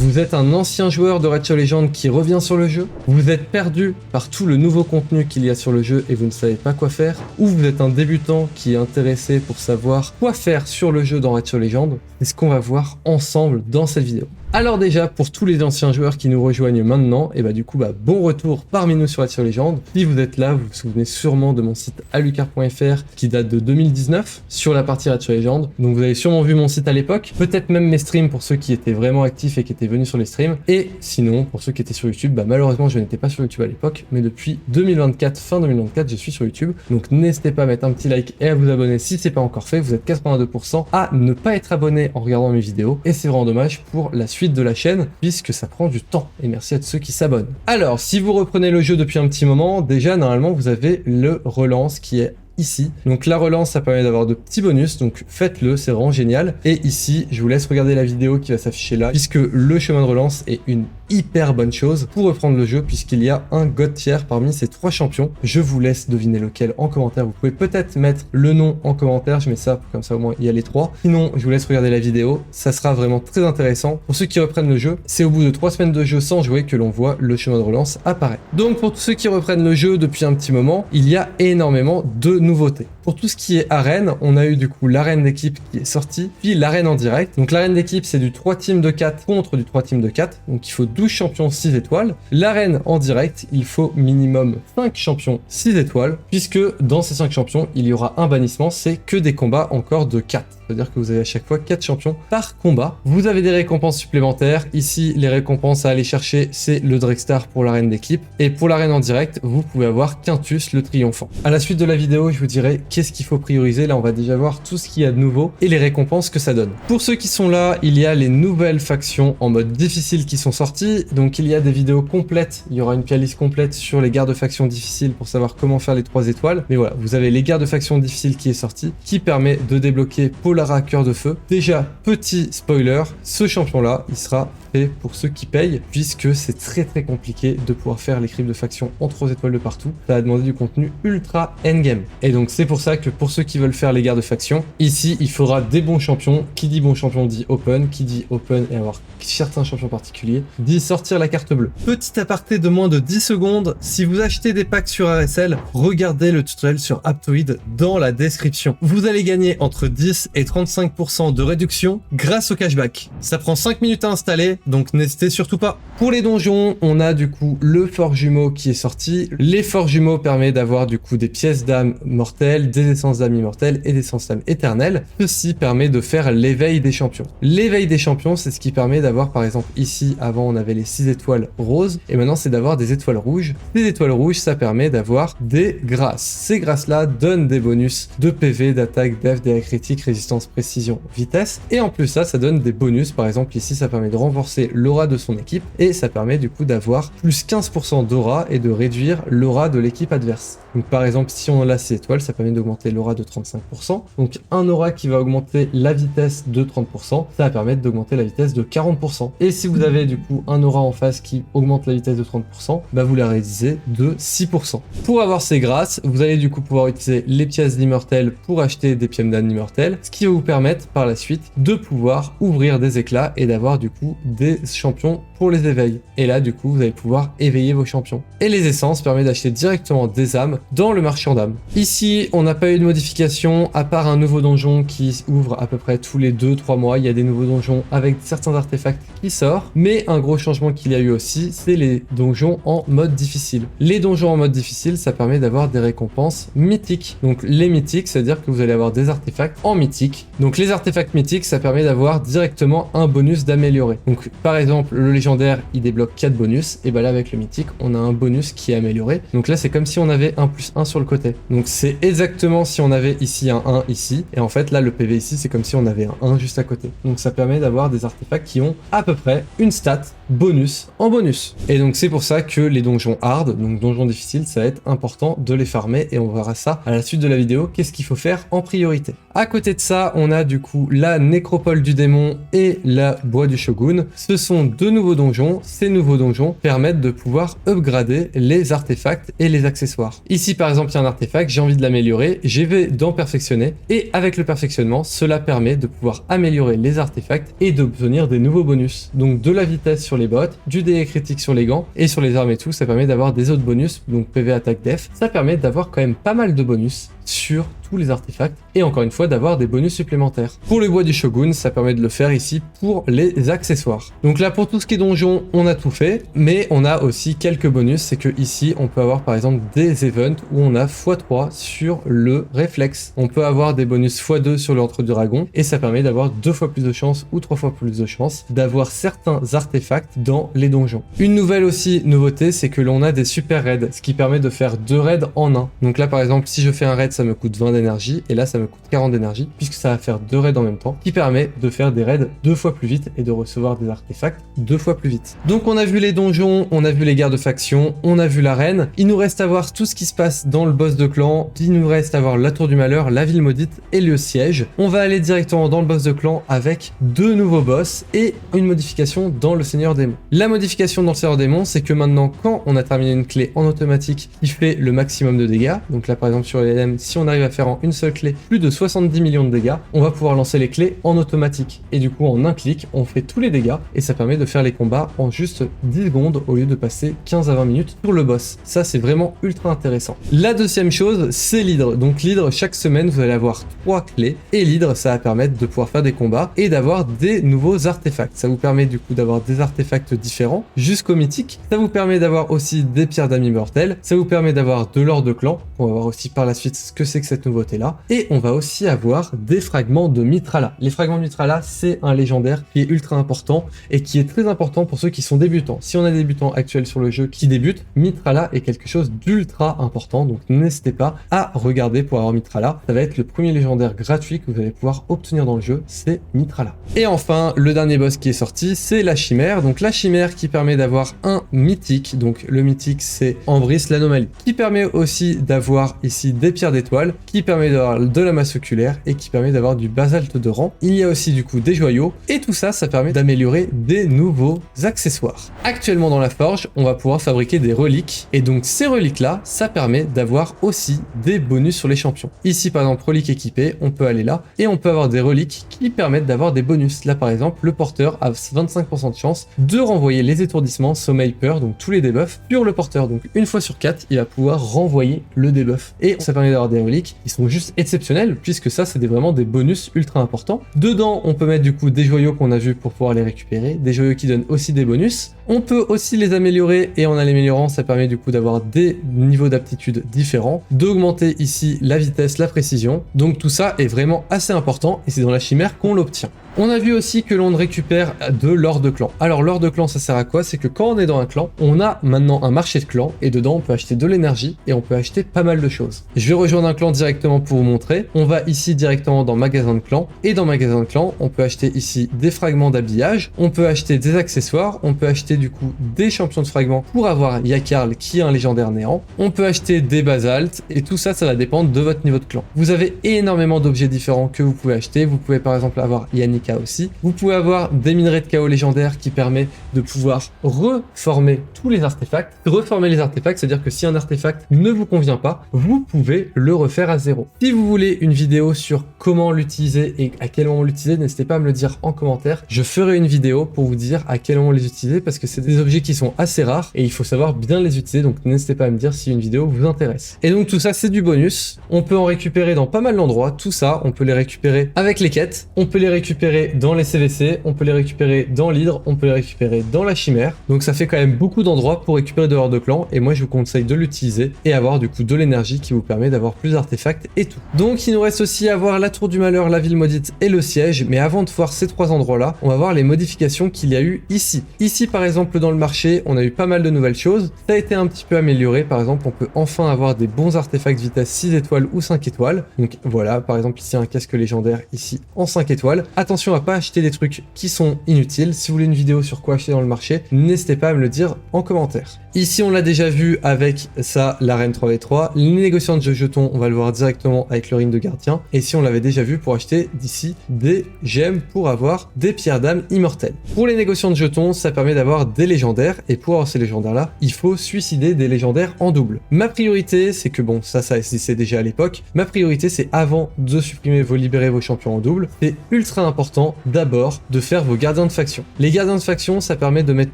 Vous êtes un ancien joueur de Raids of Legends qui revient sur le jeu? Vous êtes perdu par tout le nouveau contenu qu'il y a sur le jeu et vous ne savez pas quoi faire? Ou vous êtes un débutant qui est intéressé pour savoir quoi faire sur le jeu dans Raids of Legends? C'est ce qu'on va voir ensemble dans cette vidéo. Alors déjà, pour tous les anciens joueurs qui nous rejoignent maintenant, et du coup, bon retour parmi nous sur Raids of Legends. Si vous êtes là, vous vous souvenez sûrement de mon site alucard.fr qui date de 2019 sur la partie Raids of Legends. Donc vous avez sûrement vu mon site à l'époque, peut-être même mes streams pour ceux qui étaient vraiment actifs et qui étaient venus sur les streams. Et sinon, pour ceux qui étaient sur YouTube, malheureusement je n'étais pas sur YouTube à l'époque, mais depuis 2024, fin 2024, je suis sur YouTube. Donc n'hésitez pas à mettre un petit like et à vous abonner si c'est pas encore fait. Vous êtes 82% à ne pas être abonné en regardant mes vidéos et c'est vraiment dommage pour la suite de la chaîne puisque ça prend du temps et merci à ceux qui s'abonnent. Alors si vous reprenez le jeu depuis un petit moment, déjà normalement vous avez le relance qui est ici. Donc la relance, ça permet d'avoir de petits bonus, donc faites-le, c'est vraiment génial. Et ici, je vous laisse regarder la vidéo qui va s'afficher là, puisque le chemin de relance est une hyper bonne chose pour reprendre le jeu, puisqu'il y a un god tier parmi ces 3 champions. Je vous laisse deviner lequel en commentaire. Vous pouvez peut-être mettre le nom en commentaire, je mets ça, comme ça au moins il y a les 3. Sinon, je vous laisse regarder la vidéo, ça sera vraiment très intéressant. Pour ceux qui reprennent le jeu, c'est au bout de 3 semaines de jeu sans jouer que l'on voit le chemin de relance apparaître. Donc pour tous ceux qui reprennent le jeu depuis un petit moment, il y a énormément de nouveautés. Pour tout ce qui est arène, on a eu du coup l'arène d'équipe qui est sortie, puis l'arène en direct. Donc l'arène d'équipe, c'est du 3 teams de 4 contre du 3 teams de 4. Donc il faut 12 champions 6 étoiles. L'arène en direct, il faut minimum 5 champions 6 étoiles, puisque dans ces 5 champions, il y aura un bannissement, c'est que des combats encore de 4. C'est-à-dire que vous avez à chaque fois 4 champions par combat. Vous avez des récompenses supplémentaires. Ici, les récompenses à aller chercher, c'est le Dragstar pour l'arène d'équipe. Et pour l'arène en direct, vous pouvez avoir Quintus le triomphant. À la suite de la vidéo, je vous dirai qu'est-ce qu'il faut prioriser. Là, on va déjà voir tout ce qu'il y a de nouveau et les récompenses que ça donne. Pour ceux qui sont là, il y a les nouvelles factions en mode difficile qui sont sorties. Donc, il y a des vidéos complètes. Il y aura une playlist complète sur les guerres de factions difficiles pour savoir comment faire les 3 étoiles. Mais voilà, vous avez les guerres de factions difficiles qui est sorti, qui permet de débloquer Polara Cœur de Feu. Déjà, petit spoiler, ce champion-là, il sera fait pour ceux qui payent, puisque c'est très compliqué de pouvoir faire les crimes de faction en 3 étoiles de partout. Ça va demander du contenu ultra endgame. Et donc c'est pour ça que pour ceux qui veulent faire les guerres de faction, ici il faudra des bons champions. Qui dit bon champion dit open, qui dit open et avoir certains champions particuliers, dit sortir la carte bleue. Petit aparté de moins de 10 secondes, si vous achetez des packs sur RSL, regardez le tutoriel sur Aptoide dans la description. Vous allez gagner entre 10 et 35% de réduction grâce au cashback. Ça prend 5 minutes à installer, donc n'hésitez surtout pas. Pour les donjons, on a du coup le fort jumeau qui est sorti. Les forts jumeaux permettent d'avoir du coup des pièces d'âme mortelles, des essences d'âme immortelles et des essences d'âme éternelles. Ceci permet de faire l'éveil des champions. L'éveil des champions, c'est ce qui permet d'avoir par exemple ici, avant on avait les 6 étoiles roses et maintenant c'est d'avoir des étoiles rouges. Les étoiles rouges, ça permet d'avoir des grâces. Ces grâces-là donnent des bonus de PV, d'attaque, def, dégâts critiques, résistance, précision, vitesse. Et en plus ça donne des bonus. Par exemple ici, ça permet de renforcer l'aura de son équipe et ça permet du coup d'avoir plus 15% d'aura et de réduire l'aura de l'équipe adverse. Donc par exemple, si on a 6 étoiles, ça permet d'augmenter l'aura de 35%. Donc un aura qui va augmenter la vitesse de 30%, ça va permettre d'augmenter la vitesse de 40%. Et si vous avez du coup un aura en face qui augmente la vitesse de 30%, vous la réduisez de 6%. Pour avoir ces grâces, vous allez du coup pouvoir utiliser les pièces d'immortel pour acheter des pièces d'âme immortelles, ce qui va vous permettre par la suite de pouvoir ouvrir des éclats et d'avoir du coup des champions pour les éveils. Et là du coup vous allez pouvoir éveiller vos champions. Et les essences permettent d'acheter directement des âmes dans le marchand d'âmes. Ici on n'a pas eu de modification à part un nouveau donjon qui ouvre à peu près tous les 2-3 mois. Il y a des nouveaux donjons avec certains artefacts qui sortent, mais un gros changement qu'il y a eu aussi, c'est les donjons en mode difficile. Les donjons en mode difficile, ça permet d'avoir des récompenses mythiques. Donc les mythiques, c'est à dire que vous allez avoir des artefacts en mythique. Donc les artefacts mythiques, ça permet d'avoir directement un bonus d'améliorer. Donc par exemple le légendaire il débloque 4 bonus, et là avec le mythique on a un bonus qui est amélioré. Donc là c'est comme si on avait un plus 1 sur le côté. Donc c'est exactement si on avait ici un 1 ici, et en fait là le PV ici c'est comme si on avait un 1 juste à côté. Donc ça permet d'avoir des artefacts qui ont à peu près une stat bonus en bonus. Et donc c'est pour ça que les donjons hard, donc donjons difficiles, ça va être important de les farmer et on verra ça à la suite de la vidéo, qu'est-ce qu'il faut faire en priorité. À côté de ça, on a du coup la nécropole du démon et la bois du shogun. Ce sont deux nouveaux donjons. Ces nouveaux donjons permettent de pouvoir upgrader les artefacts et les accessoires. Ici par exemple il y a un artefact, j'ai envie de l'améliorer, je vais dans perfectionner et avec le perfectionnement, cela permet de pouvoir améliorer les artefacts et d'obtenir des nouveaux bonus. bonus. Donc de la vitesse sur les bottes, du délai critique sur les gants et sur les armes et tout, ça permet d'avoir des autres bonus, donc PV, attaque, def. Ça permet d'avoir quand même pas mal de bonus sur tous les artefacts et encore une fois d'avoir des bonus supplémentaires. Pour le bois du Shogun, ça permet de le faire ici pour les accessoires. Donc là pour tout ce qui est donjon, on a tout fait, mais on a aussi quelques bonus, c'est que ici on peut avoir par exemple des events où on a x3 sur le réflexe. On peut avoir des bonus x2 sur l'ordre du dragon et ça permet d'avoir 2 fois plus de chance ou 3 fois plus de chance d'avoir certains artefacts dans les donjons. Une nouvelle aussi nouveauté, c'est que l'on a des super raids, ce qui permet de faire 2 raids en un. Donc là par exemple si je fais un raid ça me coûte 20 d'énergie et là ça me coûte 40 d'énergie puisque ça va faire 2 raids en même temps, qui permet de faire des raids 2 fois plus vite et de recevoir des artefacts 2 fois plus vite. Donc on a vu les donjons, on a vu les guerres de faction, on a vu l'arène, il nous reste à voir tout ce qui se passe dans le boss de clan, il nous reste à voir la tour du malheur, la ville maudite et le siège. On va aller directement dans le boss de clan avec 2 nouveaux boss et une modification dans le Seigneur Démon. La modification dans le Seigneur Démon, c'est que maintenant quand on a terminé une clé en automatique qui fait le maximum de dégâts, donc là par exemple sur les LM, si on arrive à faire en une seule clé plus de 70 millions de dégâts, on va pouvoir lancer les clés en automatique. Et du coup, en un clic, on fait tous les dégâts et ça permet de faire les combats en juste 10 secondes au lieu de passer 15 à 20 minutes sur le boss. Ça, c'est vraiment ultra intéressant. La deuxième chose, c'est l'hydre. Donc l'hydre, chaque semaine, vous allez avoir 3 clés et l'hydre, ça va permettre de pouvoir faire des combats et d'avoir des nouveaux artefacts. Ça vous permet du coup d'avoir des artefacts différents jusqu'au mythique. Ça vous permet d'avoir aussi des pierres d'âme immortelle. Ça vous permet d'avoir de l'or de clan. On va voir aussi par la suite ce que c'est que cette nouveauté là. Et on va aussi avoir des fragments de Mithrala. Les fragments de Mithrala, c'est un légendaire qui est ultra important et qui est très important pour ceux qui sont débutants. Si on a des débutants actuels sur le jeu qui débutent, Mithrala est quelque chose d'ultra important, donc n'hésitez pas à regarder pour avoir Mithrala. Ça va être le premier légendaire gratuit que vous allez pouvoir obtenir dans le jeu, c'est Mithrala. Et enfin, le dernier boss qui est sorti, c'est la chimère. Donc la chimère qui permet d'avoir un mythique, donc le mythique c'est Ambris l'anomalie, qui permet aussi d'avoir ici des pierres d'étoiles, qui permet d'avoir de la masse oculaire et qui permet d'avoir du basalte de rang. Il y a aussi du coup des joyaux et tout ça, ça permet d'améliorer des nouveaux accessoires. Actuellement dans la forge, on va pouvoir fabriquer des reliques et donc ces reliques là, ça permet d'avoir aussi des bonus sur les champions. Ici par exemple, relique équipée, on peut aller là et on peut avoir des reliques qui permettent d'avoir des bonus. Là par exemple, le porteur a 25% de chance de renvoyer les étourdissements, sommeil, peur, donc tous les debuffs sur le porteur. Donc une fois sur 4, il va pouvoir renvoyer le debuff et ça permet d'avoir des reliques qui sont juste exceptionnelles puisque ça c'est vraiment des bonus ultra importants. Dedans on peut mettre du coup des joyaux qu'on a vu pour pouvoir les récupérer, des joyaux qui donnent aussi des bonus. On peut aussi les améliorer et en l'améliorant ça permet du coup d'avoir des niveaux d'aptitude différents, d'augmenter ici la vitesse, la précision. Donc tout ça est vraiment assez important et c'est dans la chimère qu'on l'obtient. On a vu aussi que l'on récupère de l'or de clan. Alors l'or de clan ça sert à quoi? C'est que quand on est dans un clan, on a maintenant un marché de clan et dedans on peut acheter de l'énergie et on peut acheter pas mal de choses. Je vais rejoindre un clan directement pour vous montrer. On va ici directement dans magasin de clan et dans magasin de clan on peut acheter ici des fragments d'habillage, on peut acheter des accessoires, on peut acheter du coup des champions de fragments pour avoir Yakarl qui est un légendaire néant, on peut acheter des basaltes et tout ça ça va dépendre de votre niveau de clan. Vous avez énormément d'objets différents que vous pouvez acheter, vous pouvez par exemple avoir Yannick aussi. Vous pouvez avoir des minerais de chaos légendaires qui permet de pouvoir reformer tous les artefacts. Reformer les artefacts, c'est-à-dire que si un artefact ne vous convient pas, vous pouvez le refaire à zéro. Si vous voulez une vidéo sur comment l'utiliser et à quel moment l'utiliser, n'hésitez pas à me le dire en commentaire. Je ferai une vidéo pour vous dire à quel moment les utiliser parce que c'est des objets qui sont assez rares et il faut savoir bien les utiliser. Donc n'hésitez pas à me dire si une vidéo vous intéresse. Et donc tout ça, c'est du bonus. On peut en récupérer dans pas mal d'endroits. Tout ça, on peut les récupérer avec les quêtes. On peut les récupérer dans les CVC, on peut les récupérer dans l'hydre, on peut les récupérer dans la chimère. Donc ça fait quand même beaucoup d'endroits pour récupérer de l'or de clan et moi je vous conseille de l'utiliser et avoir du coup de l'énergie qui vous permet d'avoir plus d'artefacts et tout. Donc il nous reste aussi à voir la tour du malheur, la ville maudite et le siège, mais avant de voir ces 3 endroits là, on va voir les modifications qu'il y a eu ici. Ici par exemple dans le marché, on a eu pas mal de nouvelles choses, ça a été un petit peu amélioré, par exemple on peut enfin avoir des bons artefacts vitesse 6 étoiles ou 5 étoiles. Donc voilà, par exemple ici un casque légendaire ici en 5 étoiles. Attention à pas acheter des trucs qui sont inutiles. Si vous voulez une vidéo sur quoi acheter dans le marché, n'hésitez pas à me le dire en commentaire. Ici, on l'a déjà vu avec ça, l'arène 3v3. Les négociants de jetons, on va le voir directement avec le ring de gardien. Et si on l'avait déjà vu pour acheter d'ici des gemmes pour avoir des pierres d'âme immortelles. Pour les négociants de jetons, ça permet d'avoir des légendaires. Et pour avoir ces légendaires-là, il faut suicider des légendaires en double. Ma priorité, c'est que bon, ça existait déjà à l'époque. Ma priorité, c'est avant de supprimer libérer vos champions en double. C'est ultra important important d'abord de faire vos gardiens de faction. Les gardiens de faction, ça permet de mettre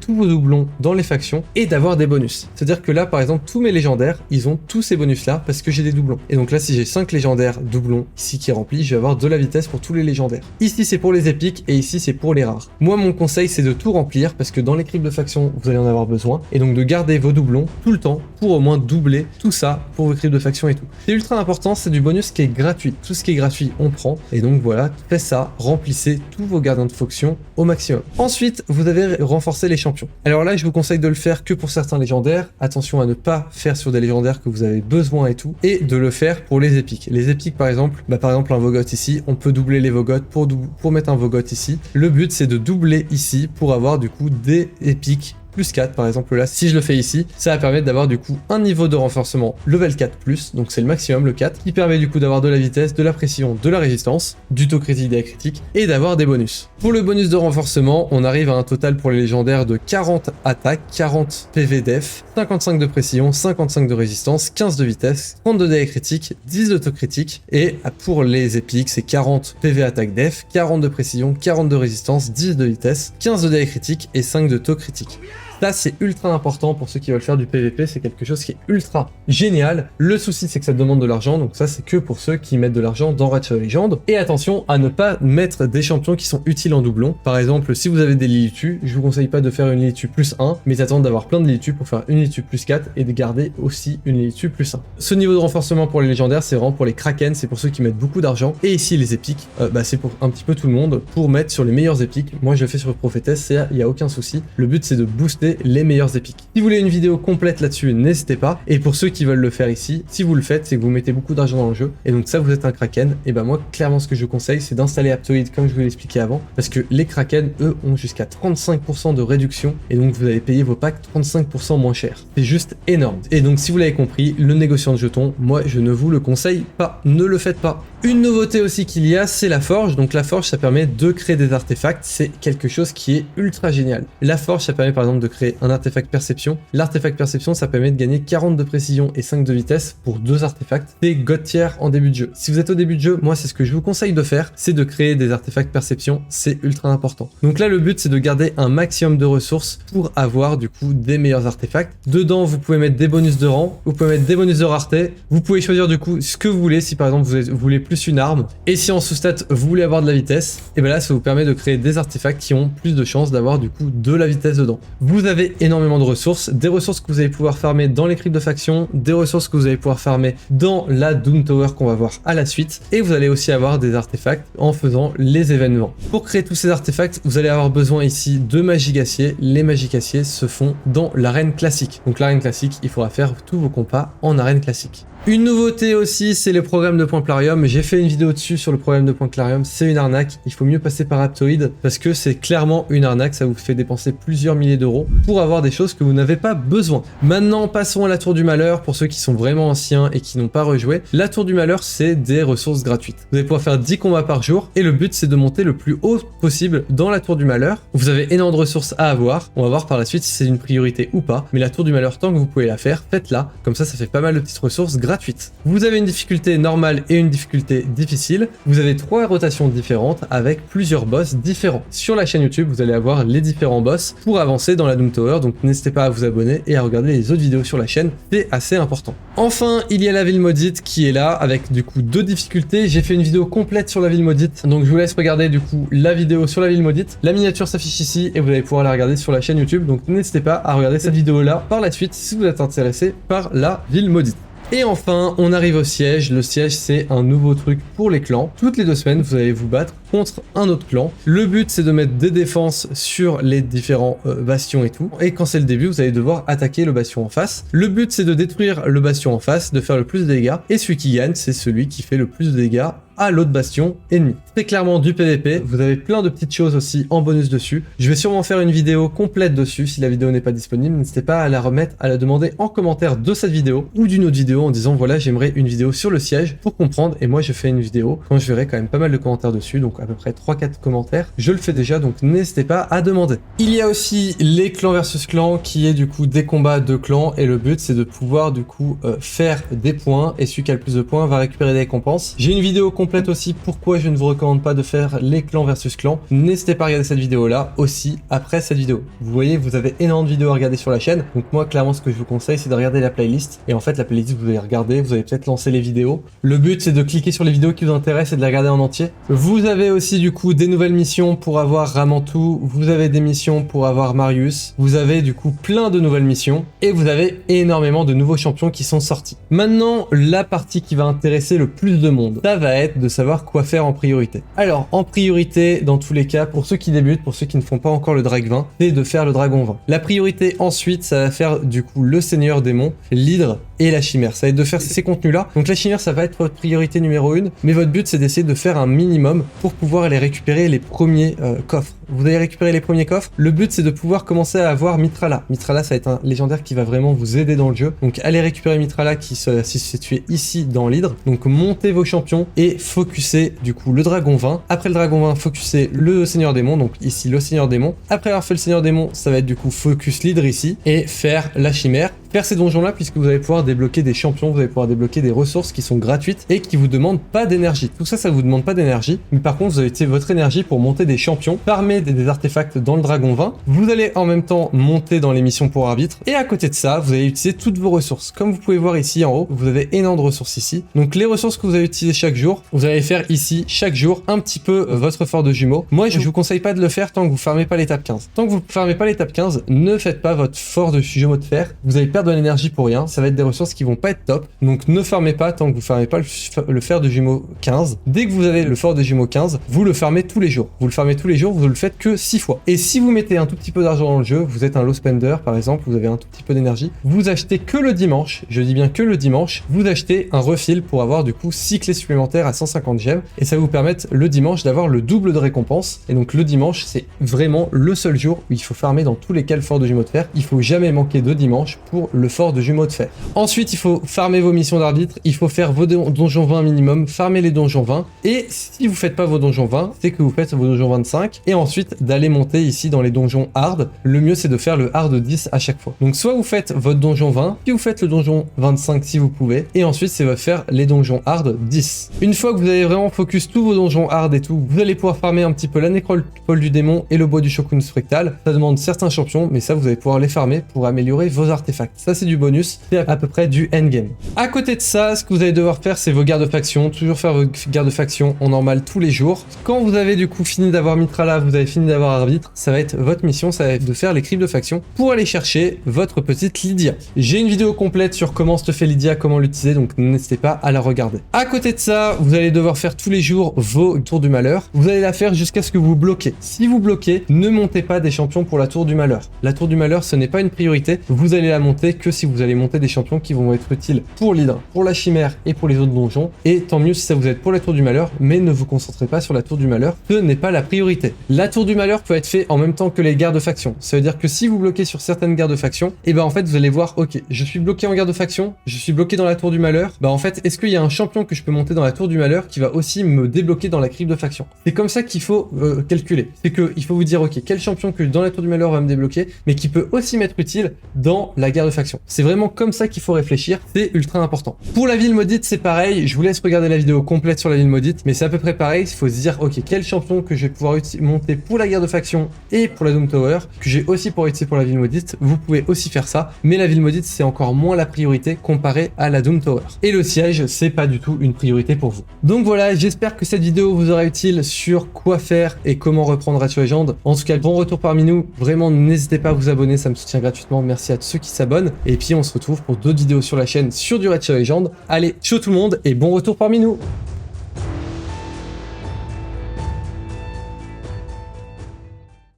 tous vos doublons dans les factions et d'avoir des bonus. C'est-à-dire que là, par exemple, tous mes légendaires, ils ont tous ces bonus-là parce que j'ai des doublons. Et donc là, si j'ai 5 légendaires doublons ici qui est rempli, je vais avoir de la vitesse pour tous les légendaires. Ici, c'est pour les épiques et ici, c'est pour les rares. Moi, mon conseil, c'est de tout remplir parce que dans les cryptes de faction, vous allez en avoir besoin et donc de garder vos doublons tout le temps pour au moins doubler tout ça pour vos cryptes de faction et tout. C'est ultra important, c'est du bonus qui est gratuit. Tout ce qui est gratuit, on prend. Et donc voilà, faites ça, remplissez tous vos gardiens de faction au maximum. Ensuite, vous avez renforcé les champions. Alors là, je vous conseille de le faire que pour certains légendaires. Attention à ne pas faire sur des légendaires que vous avez besoin et tout. Et de le faire pour les épiques. Les épiques, par exemple, un Vogoth ici, on peut doubler les Vogoth pour mettre un Vogoth ici. Le but, c'est de doubler ici pour avoir du coup des épiques plus 4 par exemple. Là, si je le fais ici, ça va permettre d'avoir du coup un niveau de renforcement level 4+, donc c'est le maximum, le 4, qui permet du coup d'avoir de la vitesse, de la précision, de la résistance, du taux critique, des critiques, et d'avoir des bonus. Pour le bonus de renforcement, on arrive à un total pour les légendaires de 40 attaques, 40 PV def, 55 de précision, 55 de résistance, 15 de vitesse, 32 dégâts critiques, 10 de taux critique, et pour les épiques, c'est 40 PV attaque def, 40 de précision, 40 de résistance, 10 de vitesse, 15 de dégâts critiques et 5 de taux critique. Ça, c'est ultra important pour ceux qui veulent faire du PVP, c'est quelque chose qui est ultra génial. Le souci, c'est que ça demande de l'argent, donc ça, c'est que pour ceux qui mettent de l'argent dans Raid Shadow Legends. Et attention à ne pas mettre des champions qui sont utiles en doublon. Par exemple, si vous avez des Lilitu, je vous conseille pas de faire une Lilitu plus 1, mais d'attendre d'avoir plein de Lilitu pour faire une Lilitu plus 4 et de garder aussi une Lilitu plus 1. Ce niveau de renforcement pour les légendaires, c'est vraiment pour les Kraken, c'est pour ceux qui mettent beaucoup d'argent. Et ici, les épiques, c'est pour un petit peu tout le monde, pour mettre sur les meilleurs épiques. Moi, je le fais sur Prophétesse, il n'y a aucun souci. Le but, c'est de booster les meilleurs épiques. Si vous voulez une vidéo complète là-dessus, n'hésitez pas. Et pour ceux qui veulent le faire ici, si vous le faites, c'est que vous mettez beaucoup d'argent dans le jeu. Et donc ça, vous êtes un Kraken. Et ben moi, clairement, ce que je vous conseille, c'est d'installer Aptoide comme je vous l'ai expliqué avant. Parce que les Kraken, eux, ont jusqu'à 35% de réduction. Et donc vous allez payer vos packs 35% moins cher. C'est juste énorme. Et donc si vous l'avez compris, le négociant de jetons, moi, je ne vous le conseille pas. Ne le faites pas. Une nouveauté aussi qu'il y a, c'est la forge. Donc la forge, ça permet de créer des artefacts. C'est quelque chose qui est ultra génial. La forge, ça permet par exemple de créer un artefact perception. L'artefact perception, ça permet de gagner 40 de précision et 5 de vitesse pour 2 artefacts. C'est God tier en début de jeu. Si vous êtes au début de jeu, moi, c'est ce que je vous conseille de faire, c'est de créer des artefacts perception. C'est ultra important. Donc là, le but, c'est de garder un maximum de ressources pour avoir du coup des meilleurs artefacts. Dedans, vous pouvez mettre des bonus de rang, vous pouvez mettre des bonus de rareté. Vous pouvez choisir du coup ce que vous voulez. Si par exemple, vous voulez plus une arme, et si en sous-stat, vous voulez avoir de la vitesse, et bien là, ça vous permet de créer des artefacts qui ont plus de chances d'avoir du coup de la vitesse dedans. Vous avez énormément de ressources, des ressources que vous allez pouvoir farmer dans les cryptes de faction, des ressources que vous allez pouvoir farmer dans la Doom Tower qu'on va voir à la suite, et vous allez aussi avoir des artefacts en faisant les événements. Pour créer tous ces artefacts, vous allez avoir besoin ici de magicaciers. Les magicaciers se font dans l'arène classique. Donc l'arène classique, il faudra faire tous vos combats en arène classique. Une nouveauté aussi, c'est les programmes de points Plarium. J'ai fait une vidéo dessus sur le programme de points Plarium. C'est une arnaque. Il faut mieux passer par Aptoide parce que c'est clairement une arnaque. Ça vous fait dépenser plusieurs milliers d'euros pour avoir des choses que vous n'avez pas besoin. Maintenant, passons à la Tour du Malheur. Pour ceux qui sont vraiment anciens et qui n'ont pas rejoué, la Tour du Malheur, c'est des ressources gratuites. Vous allez pouvoir faire 10 combats par jour et le but, c'est de monter le plus haut possible dans la Tour du Malheur. Vous avez énormément de ressources à avoir. On va voir par la suite si c'est une priorité ou pas. Mais la Tour du Malheur, tant que vous pouvez la faire, faites-la. Comme ça fait pas mal de petites ressources gratuites. Vous avez une difficulté normale et une difficulté difficile. Vous avez 3 rotations différentes avec plusieurs boss différents. Sur la chaîne YouTube, vous allez avoir les différents boss pour avancer dans la Doom Tower. Donc n'hésitez pas à vous abonner et à regarder les autres vidéos sur la chaîne. C'est assez important. Enfin, il y a la ville maudite qui est là avec du coup 2 difficultés. J'ai fait une vidéo complète sur la ville maudite. Donc je vous laisse regarder du coup la vidéo sur la ville maudite. La miniature s'affiche ici et vous allez pouvoir la regarder sur la chaîne YouTube. Donc n'hésitez pas à regarder cette vidéo là par la suite si vous êtes intéressé par la ville maudite. Et enfin, on arrive au siège. Le siège, c'est un nouveau truc pour les clans. Toutes les 2 semaines, vous allez vous battre contre un autre clan. Le but, c'est de mettre des défenses sur les différents bastions et tout. Et quand c'est le début, vous allez devoir attaquer le bastion en face. Le but, c'est de détruire le bastion en face, de faire le plus de dégâts. Et celui qui gagne, c'est celui qui fait le plus de dégâts à l'autre bastion ennemi. C'est clairement du PVP, vous avez plein de petites choses aussi en bonus dessus. Je vais sûrement faire une vidéo complète dessus, si la vidéo n'est pas disponible, n'hésitez pas à la remettre, à la demander en commentaire de cette vidéo ou d'une autre vidéo en disant voilà j'aimerais une vidéo sur le siège pour comprendre et moi je fais une vidéo quand je verrai quand même pas mal de commentaires dessus, donc à peu près 3-4 commentaires, je le fais déjà donc n'hésitez pas à demander. Il y a aussi les clans versus clans qui est du coup des combats de clans et le but c'est de pouvoir du coup faire des points et celui qui a le plus de points va récupérer des récompenses. J'ai une vidéo complète complète aussi pourquoi je ne vous recommande pas de faire les clans versus clans, n'hésitez pas à regarder cette vidéo là aussi après cette vidéo. Vous voyez, vous avez énormément de vidéos à regarder sur la chaîne, donc moi clairement ce que je vous conseille c'est de regarder la playlist, et en fait la playlist vous allez regarder, vous allez peut-être lancer les vidéos. Le but c'est de cliquer sur les vidéos qui vous intéressent et de les regarder en entier. Vous avez aussi du coup des nouvelles missions pour avoir Ramantou, vous avez des missions pour avoir Marius, vous avez du coup plein de nouvelles missions, et vous avez énormément de nouveaux champions qui sont sortis. Maintenant, la partie qui va intéresser le plus de monde, ça va être de savoir quoi faire en priorité. Alors, en priorité, dans tous les cas, pour ceux qui débutent, pour ceux qui ne font pas encore le Drake 20, c'est de faire le Dragon 20. La priorité ensuite, ça va faire du coup le Seigneur Démon, l'Hydre et la Chimère. Ça va être de faire ces contenus-là. Donc la Chimère, ça va être votre priorité numéro 1, mais votre but, c'est d'essayer de faire un minimum pour pouvoir aller récupérer les premiers coffres. Vous allez récupérer les premiers coffres. Le but, c'est de pouvoir commencer à avoir Mitrala. Mitrala, ça va être un légendaire qui va vraiment vous aider dans le jeu. Donc allez récupérer Mitrala qui se situe ici dans l'Hydre. Donc montez vos champions et focussez du coup le Dragon 20. Après le Dragon 20, focussez le Seigneur Démon. Donc ici le Seigneur Démon. Après avoir fait le Seigneur Démon, ça va être du coup focus l'Hydre ici et faire la Chimère. Faire ces donjons là puisque vous allez pouvoir débloquer des champions, vous allez pouvoir débloquer des ressources qui sont gratuites et qui vous demandent pas d'énergie. Tout ça, ça vous demande pas d'énergie, mais par contre vous avez utilisé votre énergie pour monter des champions, farmer des artefacts dans le Dragon 20. Vous allez en même temps monter dans les missions pour arbitre et à côté de ça, vous allez utiliser toutes vos ressources. Comme vous pouvez voir ici en haut, vous avez énormément de ressources ici. Donc les ressources que vous allez utiliser chaque jour, vous allez faire ici chaque jour un petit peu votre fort de jumeaux. Moi, je vous conseille pas de le faire tant que vous farmez pas l'étape 15. Tant que vous farmez pas l'étape 15, ne faites pas votre fort de jumeaux de fer. Vous allez perdre de l'énergie pour rien. Ça va être des ressources qui vont pas être top. Donc ne farmez pas tant que vous farmez pas le fer de jumeaux 15. Dès que vous avez le fort de jumeaux 15, vous le farmez tous les jours. Vous le farmez tous les jours, vous le faites que 6 fois. Et si vous mettez un tout petit peu d'argent dans le jeu, vous êtes un low spender par exemple, vous avez un tout petit peu d'énergie, vous achetez que le dimanche, je dis bien que le dimanche, vous achetez un refill pour avoir du coup 6 clés supplémentaires à 150 gemmes et ça va vous permettre le dimanche d'avoir le double de récompense. Et donc le dimanche, c'est vraiment le seul jour où il faut farmer dans tous les cas le fort de jumeaux de fer. Il faut jamais manquer de dimanche pour le fort de jumeaux de fer. Ensuite, il faut farmer vos missions d'arbitre, il faut faire vos donjons 20 minimum, farmer les donjons 20 et si vous faites pas vos donjons 20, c'est que vous faites vos donjons 25 et ensuite d'aller monter ici dans les donjons hard. Le mieux c'est de faire le hard 10 à chaque fois. Donc soit vous faites votre donjon 20, puis vous faites le donjon 25 si vous pouvez et ensuite c'est de faire les donjons hard 10. Une fois que vous avez vraiment focus tous vos donjons hard et tout, vous allez pouvoir farmer un petit peu la nécropole du démon et le bois du Shogun spectral. Ça demande certains champions mais ça vous allez pouvoir les farmer pour améliorer vos artefacts. Ça c'est du bonus, c'est à peu près du endgame. À côté de ça, ce que vous allez devoir faire c'est vos gardes de faction, toujours faire vos gardes de faction en normal tous les jours. Quand vous avez du coup fini d'avoir Mitrala, vous avez fini d'avoir arbitre, ça va être votre mission, ça va être de faire les cryptes de faction pour aller chercher votre petite Lydia. J'ai une vidéo complète sur comment se fait Lydia, comment l'utiliser, donc n'hésitez pas à la regarder. À côté de ça, vous allez devoir faire tous les jours vos tours du malheur. Vous allez la faire jusqu'à ce que vous bloquez. Si vous bloquez, ne montez pas des champions pour la tour du malheur. La tour du malheur, ce n'est pas une priorité. Vous allez la monter que si vous allez monter des champions qui vont être utiles pour l'hydre, pour la chimère et pour les autres donjons. Et tant mieux si ça vous aide pour la tour du malheur, mais ne vous concentrez pas sur la tour du malheur. Ce n'est pas la priorité. La tour du malheur peut être fait en même temps que les gardes de faction. Ça veut dire que si vous bloquez sur certaines gardes de faction, et ben en fait vous allez voir, ok, je suis bloqué en garde de faction, je suis bloqué dans la tour du malheur, bah en fait est-ce qu'il y a un champion que je peux monter dans la tour du malheur qui va aussi me débloquer dans la crypte de faction? C'est comme ça qu'il faut calculer. C'est que il faut vous dire, ok, quel champion que dans la tour du malheur va me débloquer, mais qui peut aussi m'être utile dans la garde de faction. C'est vraiment comme ça qu'il faut réfléchir, c'est ultra important. Pour la ville maudite, c'est pareil, je vous laisse regarder la vidéo complète sur la ville maudite, mais c'est à peu près pareil, il faut se dire, ok, quel champion que je vais pouvoir monter pour la guerre de faction et pour la Doom Tower, que j'ai aussi pour utiliser pour la ville maudite, vous pouvez aussi faire ça, mais la ville maudite, c'est encore moins la priorité comparée à la Doom Tower. Et le siège, c'est pas du tout une priorité pour vous. Donc voilà, j'espère que cette vidéo vous aura utile sur quoi faire et comment reprendre Ratio Legends. En tout cas, bon retour parmi nous, vraiment n'hésitez pas à vous abonner, ça me soutient gratuitement, merci à tous ceux qui s'abonnent, et puis on se retrouve pour d'autres vidéos sur la chaîne sur du Ratio Legends. Allez, ciao tout le monde et bon retour parmi nous.